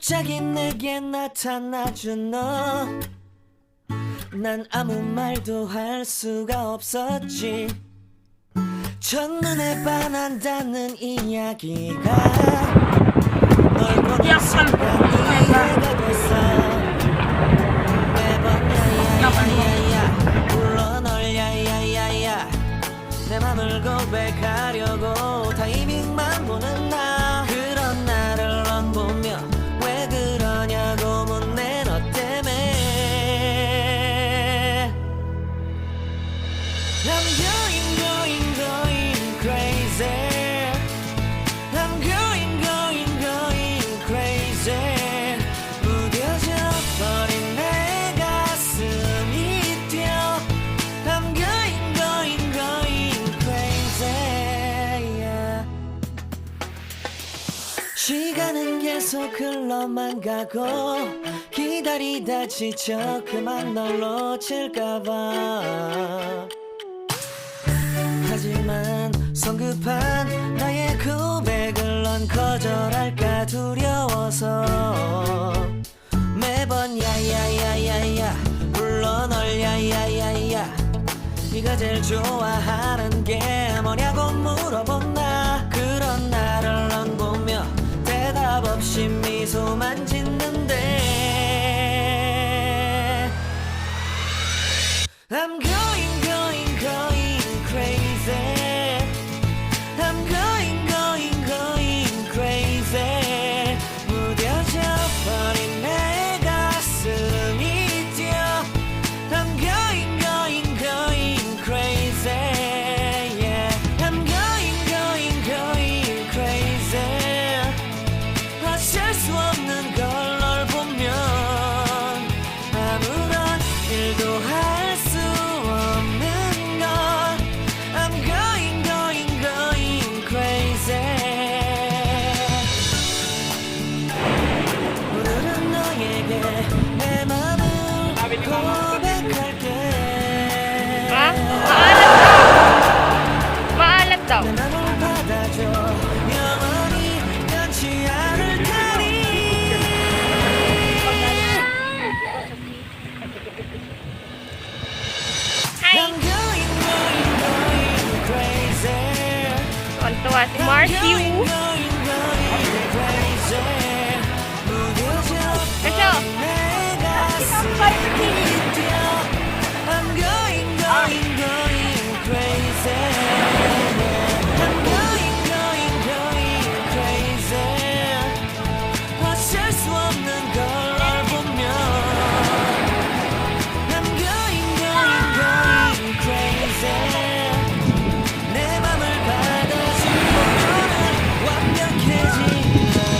갑자기 내게 나타나준 너, 난 아무 말도 할 수가 없었지. 첫눈에 반한다는 이야기가 널 보는 순간 이해가 됐어. 매번 야야야야야 불러 널 야야야야. 내 맘을 고백하려고 타이밍만 보는 나. 그런 나를 넌 보며 왜 그러냐고 묻네. 너 때문에 I'm going crazy. I'm going crazy. 무뎌져 버린 내 가슴이 뛰어. I'm going crazy. Yeah. 시간은 계속 흘러만 가고 기다리다 지쳐 그만 널 놓칠까봐. 하지만 성급한 나의 고백을 넌 거절할까 두려워서 매번 야야야야야 불러 널 야야야야. 네가 제일 좋아하는 게 뭐냐고 물어본 나. 그런 나를 넌 보며 대답 없이 미소만 짓는데 I'm going crazy. I'm going crazy. 무뎌져 버린 내 가슴이 뛰어. I'm going crazy. Yeah. I'm going crazy. 어쩔 수 없는 걸 널 보면 아무런 일도 할 수 없는 걸. I'm going crazy. 오늘은 너에게 내 맘을 고백할게. Maalat daw. 내 맘을 받아줘. 영원히 변치 않을 테니. Hi! I'm going crazy. Tuwan-tuwa si Marcy. Kasyo! I'm going crazy. I'm going crazy. 어쩔 수 없는 걸 널 보면 I'm going crazy. 내 맘을 받아주고는 완벽해진 하루.